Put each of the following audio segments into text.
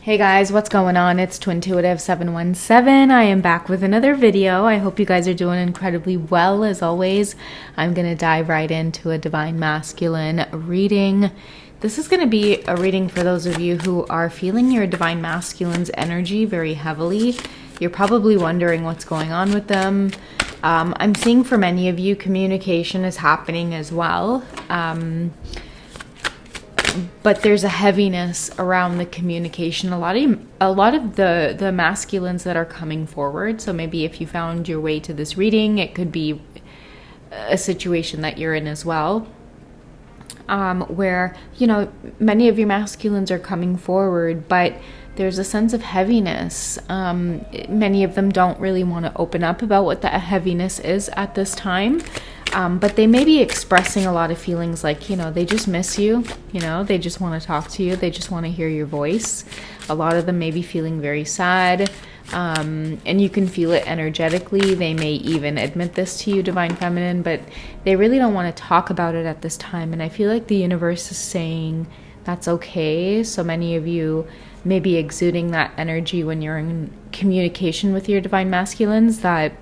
Hey guys, what's going on? It's Twintuitive717. I am back with another video. I hope you guys are doing incredibly well. As always, I'm going to dive right into a Divine Masculine reading. This is going to be a reading for those of you who are feeling your Divine Masculine's energy very heavily. You're probably wondering what's going on with them. I'm seeing for many of you, communication is happening as well. But there's a heaviness around the communication. A lot of the masculines that are coming forward. So maybe if you found your way to this reading, it could be a situation that you're in as well. Where, many of your masculines are coming forward, but there's a sense of heaviness. Many of them don't really want to open up about what that heaviness is at this time. But they may be expressing a lot of feelings like, they just miss you, they just want to talk to you. They just want to hear your voice. A lot of them may be feeling very sad. And you can feel it energetically. They may even admit this to you, Divine Feminine, but they really don't want to talk about it at this time. And I feel like the universe is saying that's okay. So many of you may be exuding that energy when you're in communication with your Divine Masculines, that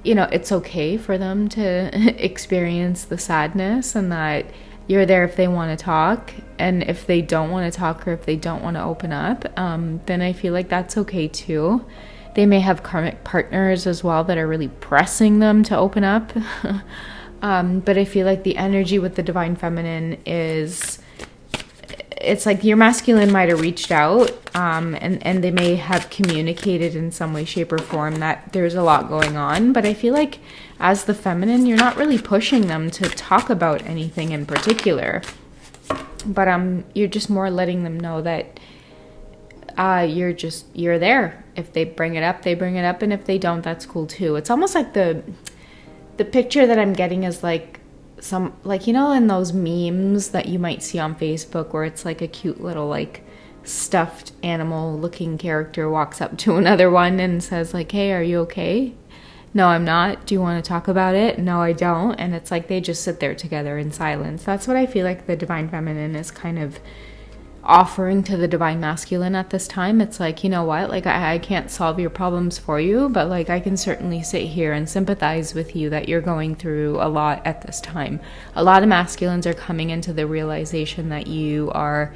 it's okay for them to experience the sadness, and that you're there if they want to talk. And if they don't want to talk, or if they don't want to open up, then I feel like that's okay too. They may have karmic partners as well that are really pressing them to open up. But I feel like the energy with the Divine Feminine is, it's like your masculine might have reached out, and they may have communicated in some way, shape, or form that there's a lot going on. But I feel like as the feminine, you're not really pushing them to talk about anything in particular. But you're just more letting them know that you're there. If they bring it up, they bring it up, and if they don't, that's cool too. It's almost like the picture that I'm getting is like some, like, in those memes that you might see on Facebook where it's like a cute little like stuffed animal looking character walks up to another one and says like, hey, are you okay? No, I'm not. Do you want to talk about it? No, I don't. And it's like they just sit there together in silence. That's what I feel like the Divine Feminine is kind of offering to the Divine Masculine at this time. It's like, you know what, like I can't solve your problems for you, but like I can certainly sit here and sympathize with you that you're going through a lot at this time. A lot of masculines are coming into the realization that you are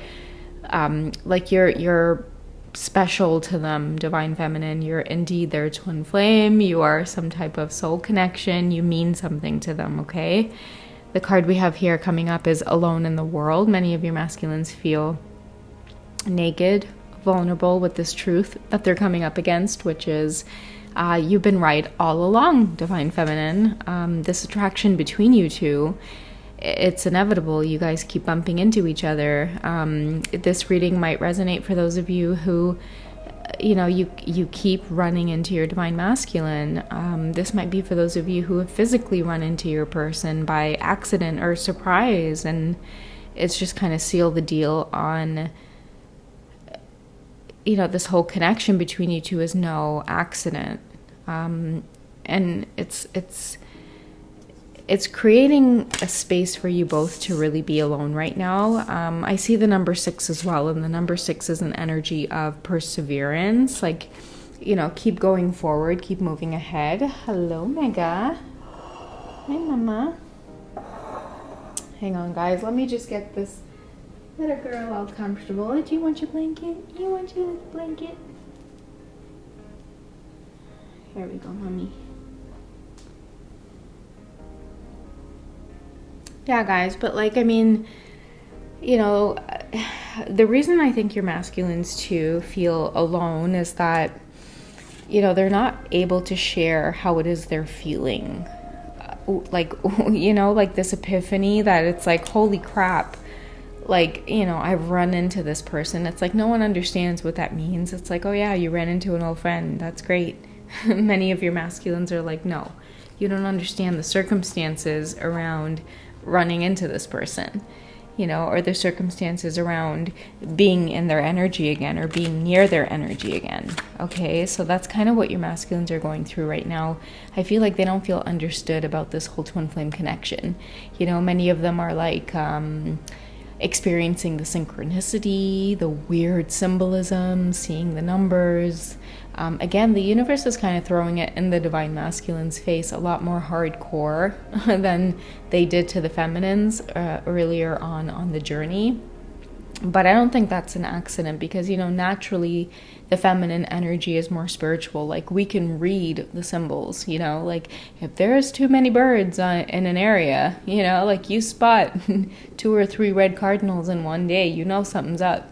like you're special to them, Divine Feminine. You're indeed their twin flame. You are some type of soul connection. You mean something to them, okay? The card we have here coming up is Alone in the World. Many of your masculines feel naked, vulnerable with this truth that they're coming up against, which is you've been right all along, Divine Feminine. This attraction between you two, it's inevitable. You guys keep bumping into each other. This reading might resonate for those of you who you keep running into your Divine Masculine. This might be for those of you who have physically run into your person by accident or surprise, and it's just kind of sealed the deal on this whole connection between you two is no accident. And it's creating a space for you both to really be alone right now. I see the number 6 as well, and the number 6 is an energy of perseverance. Like, keep going forward, keep moving ahead. Hello, Mega. Hi, Mama. Hang on, guys. Let me just get this little girl all comfortable. Do you want your blanket? You want your blanket? Here we go, Mommy. Yeah, guys, but the reason I think your masculines too feel alone is that, they're not able to share how it is they're feeling. Like this epiphany that it's like, holy crap, I've run into this person. It's like no one understands what that means. It's like, oh yeah, you ran into an old friend. That's great. Many of your masculines are like, no, you don't understand the circumstances around running into this person, or the circumstances around being in their energy again, or being near their energy again. Okay, so that's kind of what your masculines are going through right now. I feel like they don't feel understood about this whole twin flame connection. Many of them are like, experiencing the synchronicity, the weird symbolism, seeing the numbers. Again, the universe is kind of throwing it in the divine masculine's face a lot more hardcore than they did to the feminines earlier on the journey. But I don't think that's an accident because, naturally the feminine energy is more spiritual. Like, we can read the symbols, like if there's too many birds in an area, like you spot 2 or 3 red cardinals in one day, something's up,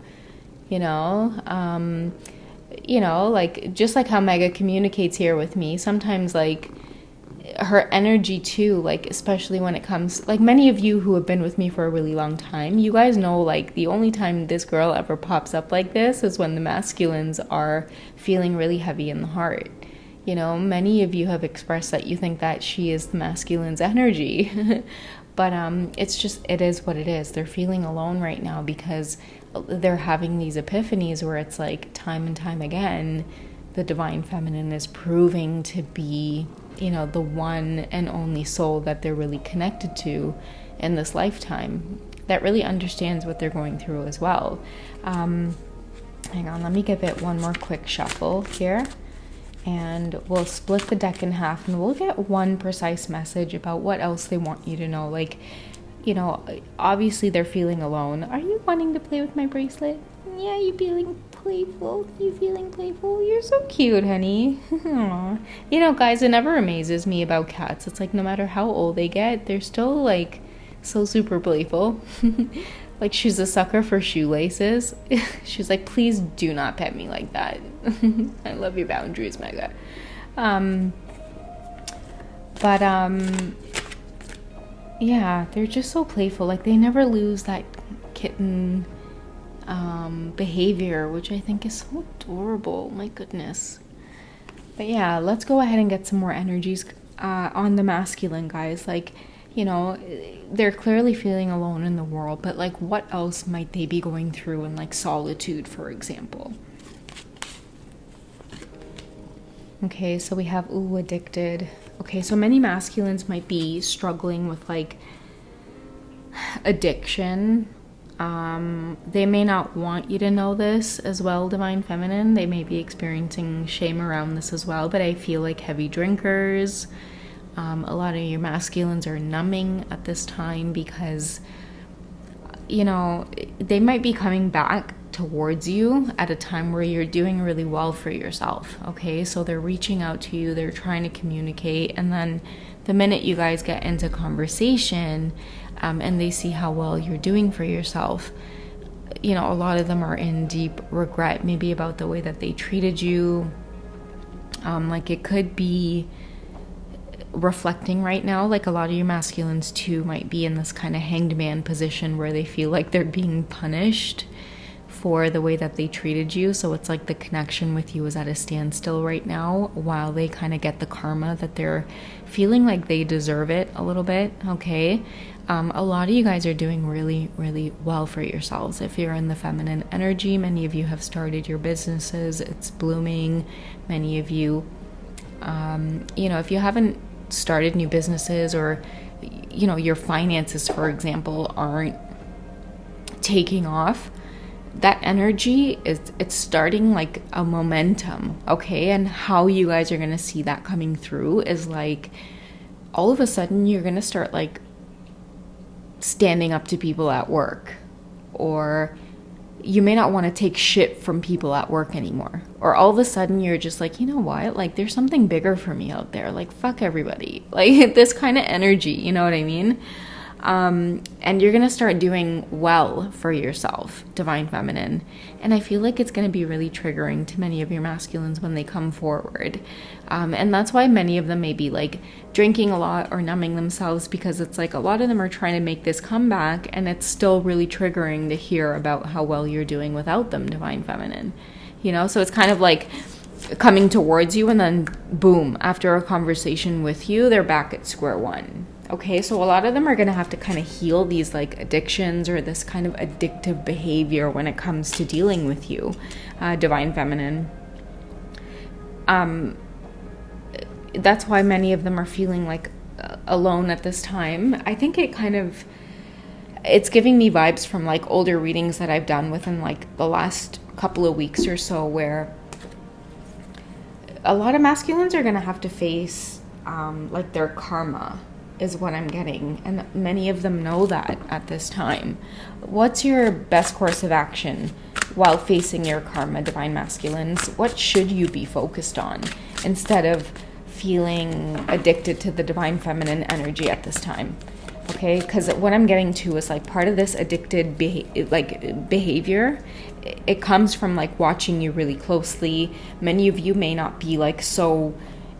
like just like how Mega communicates here with me, sometimes like her energy too, like especially when it comes, like many of you who have been with me for a really long time, you guys know like the only time this girl ever pops up like this is when the masculines are feeling really heavy in the heart. Many of you have expressed that you think that she is the masculine's energy. But it is what it is. They're feeling alone right now because they're having these epiphanies where it's like time and time again the divine feminine is proving to be, the one and only soul that they're really connected to in this lifetime, that really understands what they're going through as well. Hang on, let me give it one more quick shuffle here, and we'll split the deck in half and we'll get one precise message about what else they want you to know. Like, obviously they're feeling alone. Are you wanting to play with my bracelet? Yeah, you feeling playful? You're so cute, honey. Guys, it never amazes me about cats. It's like no matter how old they get, they're still like so super playful. Like, she's a sucker for shoelaces. She's like, please do not pet me like that. I love your boundaries, Mega. Yeah, they're just so playful. Like, they never lose that kitten behavior, which I think is so adorable. My goodness. But yeah, let's go ahead and get some more energies on the masculine, guys. Like, they're clearly feeling alone in the world, but like, what else might they be going through in like solitude, for example? Okay, so we have addicted. Okay, so many masculines might be struggling with like addiction. They may not want you to know this as well, divine feminine. They may be experiencing shame around this as well, but I feel like heavy drinkers. A lot of your masculines are numbing at this time because, they might be coming back towards you at a time where you're doing really well for yourself. Okay, so they're reaching out to you, they're trying to communicate, and then the minute you guys get into conversation and they see how well you're doing for yourself, a lot of them are in deep regret, maybe about the way that they treated you. Like, it could be reflecting right now, like a lot of your masculines too might be in this kind of hanged man position where they feel like they're being punished for the way that they treated you. So it's like the connection with you is at a standstill right now while they kind of get the karma that they're feeling like they deserve it a little bit. Okay, a lot of you guys are doing really, really well for yourselves. If you're in the feminine energy, many of you have started your businesses, it's blooming. Many of you, if you haven't started new businesses, or your finances, for example, aren't taking off, that energy it's starting like a momentum. Okay, and how you guys are going to see that coming through is like all of a sudden you're going to start like standing up to people at work, or you may not want to take shit from people at work anymore. Or all of a sudden you're just like, you know what? Like, there's something bigger for me out there. Like, fuck everybody. Like, this kind of energy, you know what I mean? And you're going to start doing well for yourself, divine feminine. And I feel like it's going to be really triggering to many of your masculines when they come forward. And that's why many of them may be like drinking a lot or numbing themselves, because it's like a lot of them are trying to make this comeback, and it's still really triggering to hear about how well you're doing without them, divine feminine. So it's kind of like coming towards you, and then boom, after a conversation with you, they're back at square one. Okay, so a lot of them are going to have to kind of heal these like addictions or this kind of addictive behavior when it comes to dealing with you, divine feminine. That's why many of them are feeling like alone at this time. I think it kind of, it's giving me vibes from like older readings that I've done within like the last couple of weeks or so, where a lot of masculines are going to have to face like their karma is what I'm getting, and many of them know that at this time. What's your best course of action while facing your karma, divine masculines? What should you be focused on instead of feeling addicted to the divine feminine energy at this time? Okay, because what I'm getting to is like part of this addicted behavior, it comes from like watching you really closely. Many of you may not be like so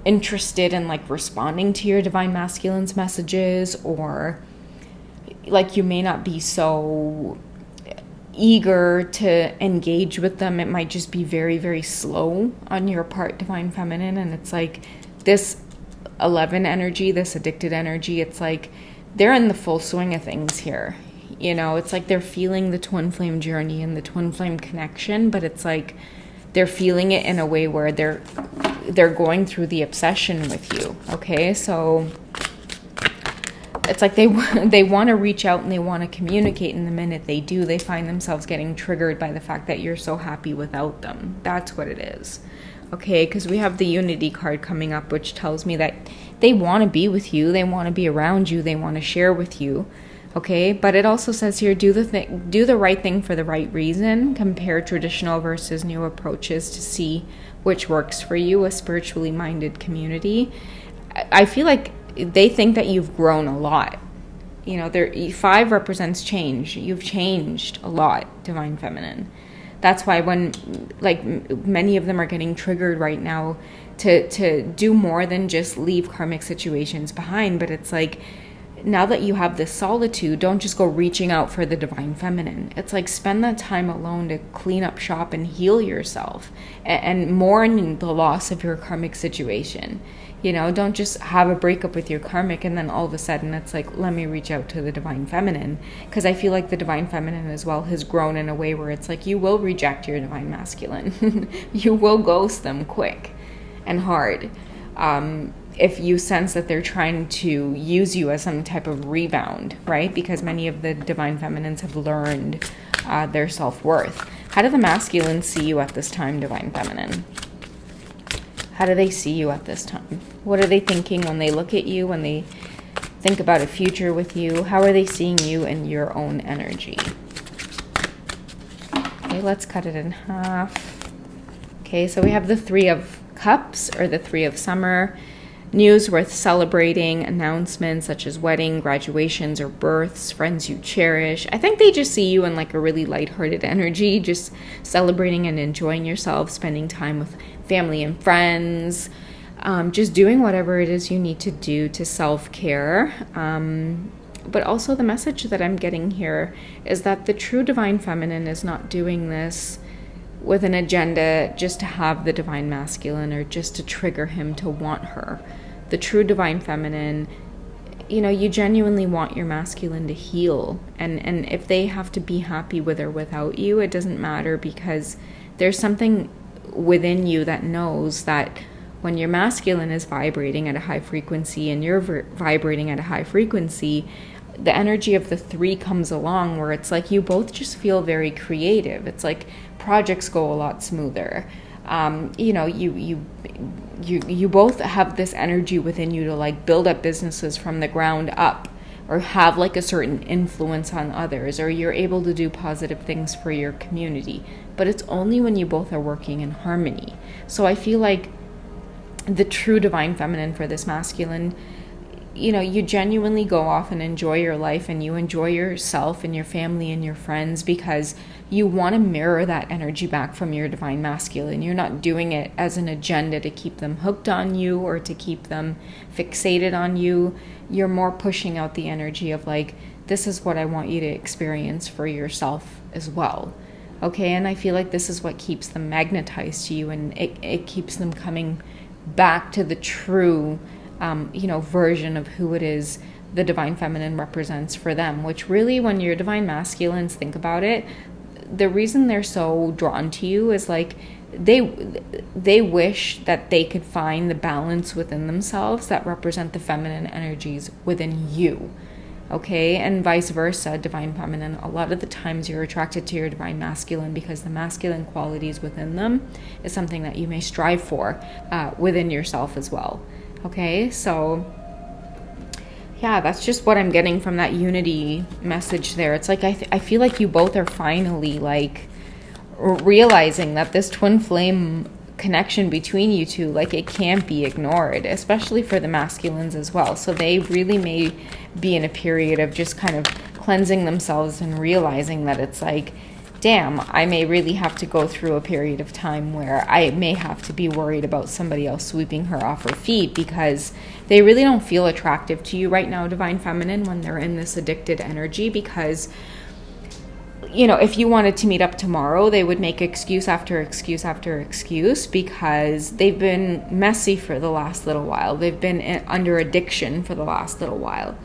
interested in like responding to your divine masculine's messages, or like you may not be so eager to engage with them. It might just be very, very slow on your part, divine feminine. And it's like this 11 energy, this addicted energy, it's like they're in the full swing of things here. You know, it's like they're feeling the twin flame journey and the twin flame connection, but it's like they're feeling it in a way where they're going through the obsession with you. Okay, so it's like they want to reach out and they want to communicate, and the minute they do, they find themselves getting triggered by the fact that you're so happy without them. That's what it is. Okay, because we have the Unity card coming up, which tells me that they want to be with you, they want to be around you, they want to share with you. Okay, but it also says here, do the right thing for the right reason. Compare traditional versus new approaches to see which works for you, a spiritually minded community. I feel like they think that you've grown a lot. You know, 5 represents change. You've changed a lot, divine feminine. That's why when, like, many of them are getting triggered right now to do more than just leave karmic situations behind. But it's like, now that you have this solitude, don't just go reaching out for the divine feminine. It's like, spend that time alone to clean up shop and heal yourself and mourn the loss of your karmic situation. You know, don't just have a breakup with your karmic and then all of a sudden it's like, let me reach out to the divine feminine. Because I feel like the divine feminine as well has grown in a way where it's like, you will reject your divine masculine. You will ghost them quick and hard. If you sense that they're trying to use you as some type of rebound, right? Because many of the divine feminines have learned their self-worth. How do the masculines see you at this time, divine feminine? How do they see you at this time? What are they thinking when they look at you, when they think about a future with you? How are they seeing you and your own energy? Okay, let's cut it in half. Okay, so we have the 3 of Cups, or the 3 of Summer. News worth celebrating, announcements such as wedding, graduations, or births, friends you cherish. I think they just see you in like a really lighthearted energy, just celebrating and enjoying yourself, spending time with family and friends, just doing whatever it is you need to do to self-care. But also the message that I'm getting here is that the true divine feminine is not doing this with an agenda just to have the divine masculine or just to trigger him to want her. The true divine feminine, you know, you genuinely want your masculine to heal. And if they have to be happy with or without you, it doesn't matter, because there's something within you that knows that when your masculine is vibrating at a high frequency and you're vibrating at a high frequency, the energy of the 3 comes along, where it's like you both just feel very creative. It's like projects go a lot smoother. You know, you both have this energy within you to like build up businesses from the ground up, or have like a certain influence on others, or you're able to do positive things for your community. But it's only when you both are working in harmony. So I feel like the true divine feminine for this masculine, you know, you genuinely go off and enjoy your life, and you enjoy yourself and your family and your friends because you want to mirror that energy back from your divine masculine. You're not doing it as an agenda to keep them hooked on you or to keep them fixated on you. You're more pushing out the energy of like, this is what I want you to experience for yourself as well. Okay, and I feel like this is what keeps them magnetized to you, and it keeps them coming back to the true version of who it is the divine feminine represents for them, which really, when your divine masculines think about it, the reason they're so drawn to you is like they wish that they could find the balance within themselves that represent the feminine energies within you. Okay, and vice versa, divine feminine. A lot of the times you're attracted to your divine masculine because the masculine qualities within them is something that you may strive for within yourself as well. Okay, so yeah, that's just what I'm getting from that unity message there. It's like I feel like you both are finally like realizing that this twin flame connection between you two, like, it can't be ignored, especially for the masculines as well. So they really may be in a period of just kind of cleansing themselves and realizing that it's like, damn, I may really have to go through a period of time where I may have to be worried about somebody else sweeping her off her feet, because they really don't feel attractive to you right now, divine feminine, when they're in this addicted energy. Because, you know, if you wanted to meet up tomorrow, they would make excuse after excuse after excuse, because they've been messy for the last little while. They've been under addiction for the last little while.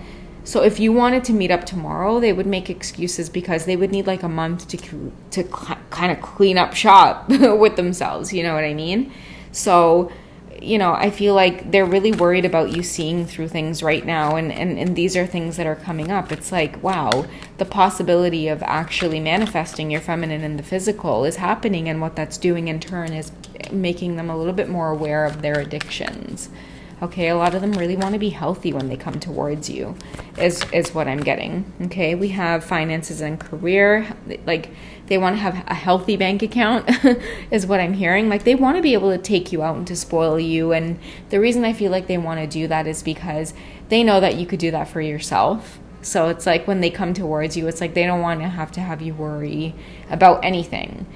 So if you wanted to meet up tomorrow, they would make excuses because they would need like a month to kind of clean up shop with themselves. You know what I mean? So, you know, I feel like they're really worried about you seeing through things right now. And these are things that are coming up. It's like, wow, the possibility of actually manifesting your feminine in the physical is happening. And what that's doing in turn is making them a little bit more aware of their addictions. Okay, a lot of them really want to be healthy when they come towards you, is what I'm getting. Okay, we have finances and career. Like, they want to have a healthy bank account is what I'm hearing. Like, they want to be able to take you out and to spoil you. And the reason I feel like they want to do that is because they know that you could do that for yourself. So it's like when they come towards you, it's like they don't want to have you worry about anything.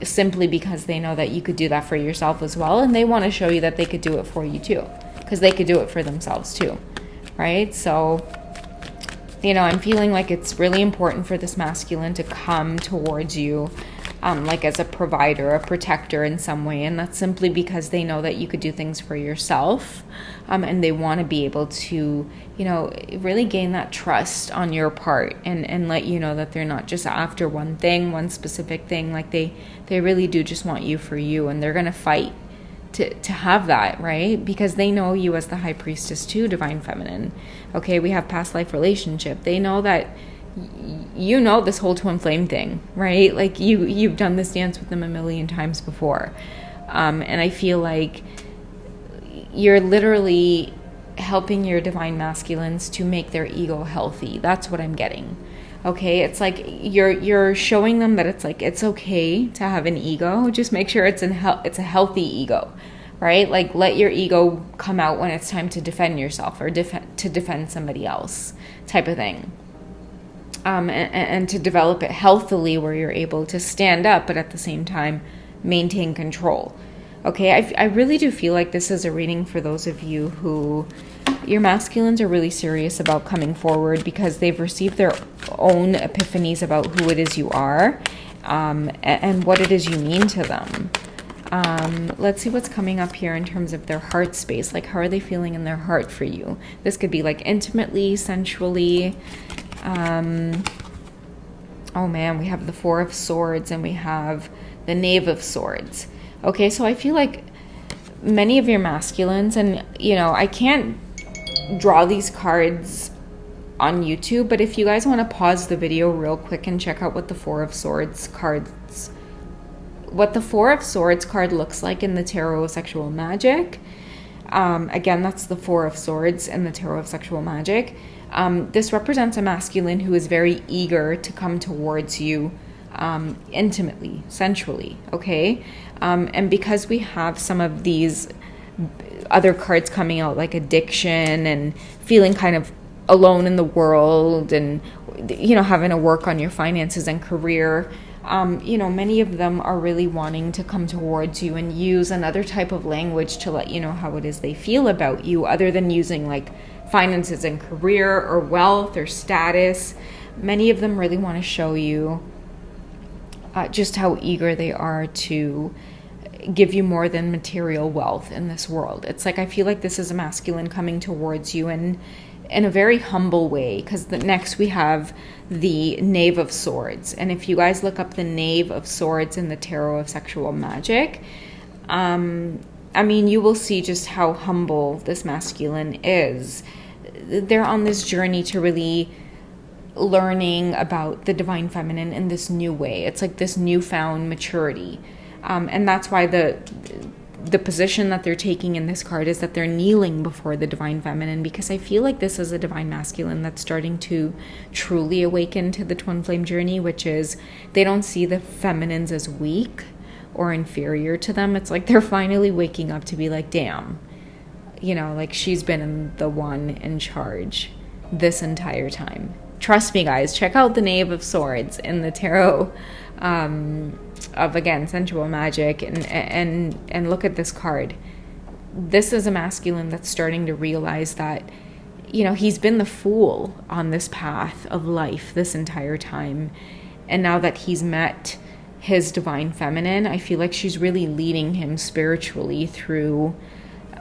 Simply because they know that you could do that for yourself as well. And they want to show you that they could do it for you too, because they could do it for themselves too, right? So, you know, I'm feeling like it's really important for this masculine to come towards you, like as a provider, a protector in some way. And that's simply because they know that you could do things for yourself. And they want to be able to, you know, really gain that trust on your part and let you know that they're not just after one thing, one specific thing. Like they really do just want you for you, and they're going to fight to have that, right? Because they know you as the high priestess too, divine feminine. Okay, we have past life relationship. They know that you know this whole twin flame thing, right? Like you've done this dance with them a million times before. And I feel like you're literally helping your divine masculines to make their ego healthy. That's what I'm getting. Okay, it's like you're showing them that it's like it's okay to have an ego. Just make sure it's a healthy ego, right? Like, let your ego come out when it's time to defend yourself or to defend somebody else, type of thing. And to develop it healthily, where you're able to stand up, but at the same time maintain control. Okay, I really do feel like this is a reading for those of you who your masculines are really serious about coming forward because they've received their own epiphanies about who it is you are, and what it is you mean to them. Let's see what's coming up here in terms of their heart space. Like, how are they feeling in their heart for you? This could be like intimately, sensually. Oh man, we have the Four of Swords and we have the Knave of Swords. Okay, so I feel like many of your masculines, and you know, I can't draw these cards on YouTube, but if you guys want to pause the video real quick and check out what the Four of Swords card looks like in the Tarot of Sexual Magic. Again, that's the Four of Swords in the Tarot of Sexual Magic. This represents a masculine who is very eager to come towards you intimately, sensually, okay? And because we have some of these other cards coming out, like addiction and feeling kind of alone in the world and, you know, having to work on your finances and career, you know, many of them are really wanting to come towards you and use another type of language to let you know how it is they feel about you, other than using like finances and career or wealth or status. Many of them really want to show you just how eager they are to give you more than material wealth in this world. It's like, I feel like this is a masculine coming towards you in a very humble way, because next we have the Knave of Swords. And if you guys look up the Knave of Swords in the Tarot of Sexual Magic, I mean, you will see just how humble this masculine is. they're on this journey to really learning about the divine feminine in this new way. It's like this newfound maturity. And that's why the position that they're taking in this card is that they're kneeling before the divine feminine, because I feel like this is a divine masculine that's starting to truly awaken to the twin flame journey, which is they don't see the feminines as weak or inferior to them. It's like they're finally waking up to be like, damn, like she's been the one in charge this entire time. Trust me, guys, check out the Knave of Swords in the tarot of, again, sensual magic, and look at this card. This is a masculine that's starting to realize that, he's been the fool on this path of life this entire time. And now that he's met his divine feminine, I feel like she's really leading him spiritually through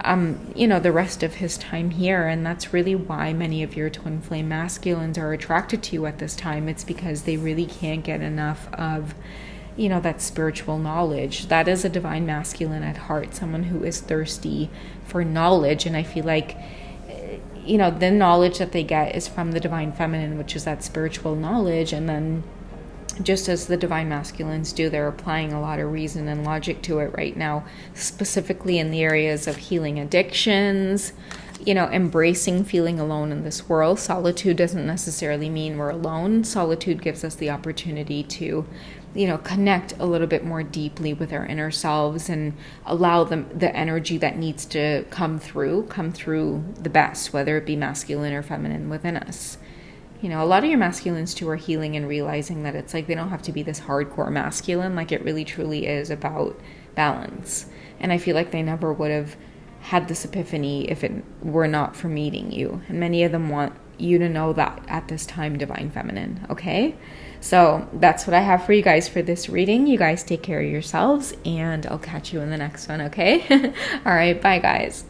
the rest of his time here. And that's really why many of your twin flame masculines are attracted to you at this time. It's because they really can't get enough of, that spiritual knowledge. That is a divine masculine at heart, someone who is thirsty for knowledge. And I feel like, the knowledge that they get is from the divine feminine, which is that spiritual knowledge. And then just as the divine masculines do, they're applying a lot of reason and logic to it right now, specifically in the areas of healing addictions, embracing feeling alone in this world. Solitude doesn't necessarily mean we're alone. Solitude gives us the opportunity to, connect a little bit more deeply with our inner selves and allow the energy that needs to come through the best, whether it be masculine or feminine within us. A lot of your masculines too are healing and realizing that it's like they don't have to be this hardcore masculine. Like it really truly is about balance. And I feel like they never would have had this epiphany if it were not for meeting you. And many of them want you to know that at this time, divine feminine. Okay? So that's what I have for you guys for this reading. You guys take care of yourselves, and I'll catch you in the next one. Okay? All right. Bye, guys.